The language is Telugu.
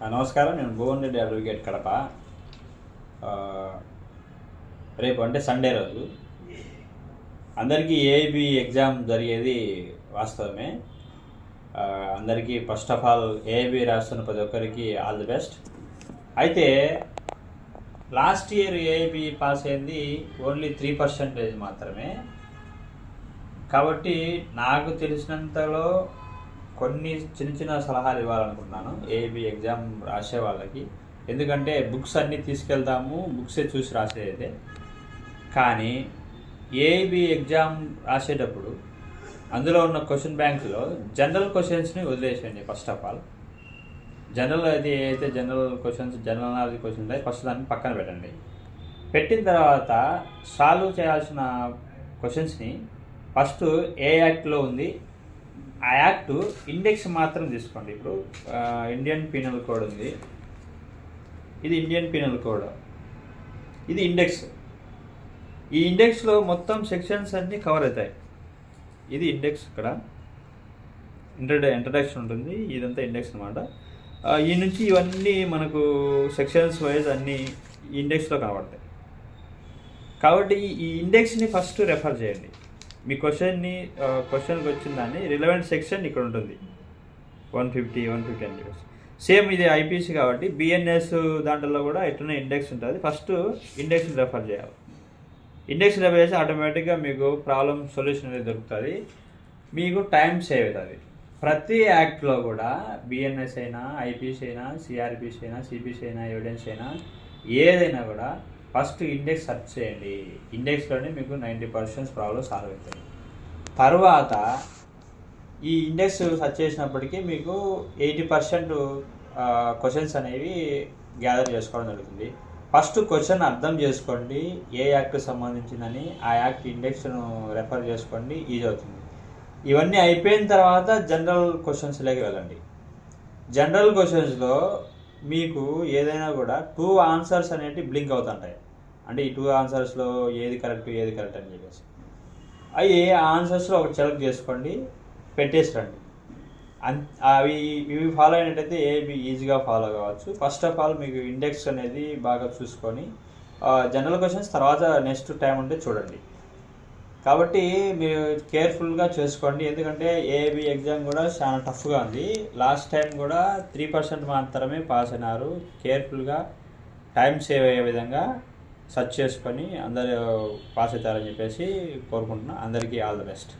నమస్కారం. నేను భువన్ రెడ్డి అడ్వకేట్ కడప. ఆ, రేపు అంటే సండే రోజు అందరికీ ఏఐబి ఎగ్జామ్ జరిగేది వాస్తవమే. అందరికీ ఫస్ట్ ఆఫ్ ఆల్ ఏఐబి రాస్తున్న ప్రతి ఒక్కరికి ఆల్ ది బెస్ట్. అయితే లాస్ట్ ఇయర్ ఏఐబి పాస్ అయింది ఓన్లీ 3% మాత్రమే. కాబట్టి నాకు తెలిసినంతలో కొన్ని చిన్న చిన్న సలహాలు ఇవ్వాలనుకుంటున్నాను ఏఐబి ఎగ్జామ్ రాసే వాళ్ళకి. ఎందుకంటే బుక్స్ అన్నీ తీసుకెళ్తాము, బుక్సే చూసి రాసేదే. కానీ ఏఐబి ఎగ్జామ్ రాసేటప్పుడు అందులో ఉన్న క్వశ్చన్ బ్యాంక్లో జనరల్ క్వశ్చన్స్ని వదిలేసేయండి. ఫస్ట్ ఆఫ్ ఆల్ జనరల్ అయితే general questions, general knowledge questions ఉంటాయి, ఫస్ట్ దాన్ని పక్కన పెట్టండి. పెట్టిన తర్వాత సాల్వ్ చేయాల్సిన క్వశ్చన్స్ని ఫస్ట్ ఏ యాక్ట్లో ఉంది ఆ యాక్ట్ ఇండెక్స్ మాత్రం తీసుకోండి. ఇప్పుడు ఇండియన్ పీనల్ కోడ్ ఉంది, ఇది ఇండియన్ పీనల్ కోడ్, ఇది ఇండెక్స్. ఈ ఇండెక్స్లో మొత్తం సెక్షన్స్ అన్నీ కవర్ అవుతాయి. ఇది ఇండెక్స్, ఇక్కడ ఇంట్రడక్షన్ ఉంటుంది, ఇదంతా ఇండెక్స్ అనమాట. ఈ నుంచి ఇవన్నీ మనకు సెక్షన్స్ వైజ్ అన్నీ ఇండెక్స్లో కనబడతాయి. కాబట్టి ఈ ఇండెక్స్ని ఫస్ట్ రెఫర్ చేయండి. మీ క్వశ్చన్కి వచ్చిన దాన్ని రిలవెంట్ సెక్షన్ ఇక్కడ ఉంటుంది, 150 అని చెప్పేసి. సేమ్ ఇది ఐపీసీ కాబట్టి బిఎన్ఎస్ దాంట్లో కూడా ఎట్లనే ఇండెక్స్ ఉంటుంది. ఫస్ట్ ఇండెక్స్ని రెఫర్ చేయాలి. ఇండెక్స్ రెఫర్ చేసి ఆటోమేటిక్గా మీకు ప్రాబ్లమ్ సొల్యూషన్ అనేది దొరుకుతుంది, మీకు టైం సేవ్ అవుతుంది. ప్రతి యాక్ట్లో కూడా బిఎన్ఎస్ అయినా, ఐపీసీ అయినా, సిఆర్పిసి అయినా, సిపిసి అయినా, ఎవిడెన్స్ అయినా, ఏదైనా కూడా ఫస్ట్ ఇండెక్స్ సెర్చ్ చేయండి. ఇండెక్స్లోనే మీకు 90% ప్రాబ్లమ్ సాల్వ్ అవుతుంది. తర్వాత ఈ ఇండెక్స్ సెర్చ్ చేసినప్పటికీ మీకు 80% క్వశ్చన్స్ అనేవి గ్యాదర్ చేసుకోవడం జరుగుతుంది. ఫస్ట్ క్వశ్చన్ అర్థం చేసుకోండి, ఏ యాక్ట్కి సంబంధించిందని, ఆ యాక్ట్ ఇండెక్స్ను రెఫర్ చేసుకోండి, ఈజీ అవుతుంది. ఇవన్నీ అయిపోయిన తర్వాత జనరల్ క్వశ్చన్స్లోకి వెళ్ళండి. జనరల్ క్వశ్చన్స్లో మీకు ఏదైనా కూడా 2 ఆన్సర్స్ అనేవి బ్లింక్ అవుతుంటాయి. అంటే ఈ 2 ఆన్సర్స్లో ఏది కరెక్ట్ అని చెప్పేసి అవి ఆ ఆన్సర్స్లో ఒకటి సెలెక్ట్ చేసుకోండి, పెట్టేసి రండి. ఇవి ఫాలో అయినట్టయితే ఏవి ఈజీగా ఫాలో కావచ్చు. ఫస్ట్ ఆఫ్ ఆల్ మీకు ఇండెక్స్ అనేది బాగా చూసుకొని జనరల్ క్వశ్చన్స్ తర్వాత నెక్స్ట్ టైం ఉంటే చూడండి. కాబట్టి మీరు కేర్ఫుల్గా చేసుకోండి, ఎందుకంటే ఏఐబి ఎగ్జామ్ కూడా చాలా టఫ్గా ఉంది. లాస్ట్ టైం కూడా 3% మాత్రమే పాస్ అయినారు. కేర్ఫుల్గా టైం సేవ్ అయ్యే విధంగా సెర్చ్ చేసుకొని అందరూ పాస్ అవుతారని చెప్పేసి కోరుకుంటున్నాను. అందరికీ ఆల్ ది బెస్ట్.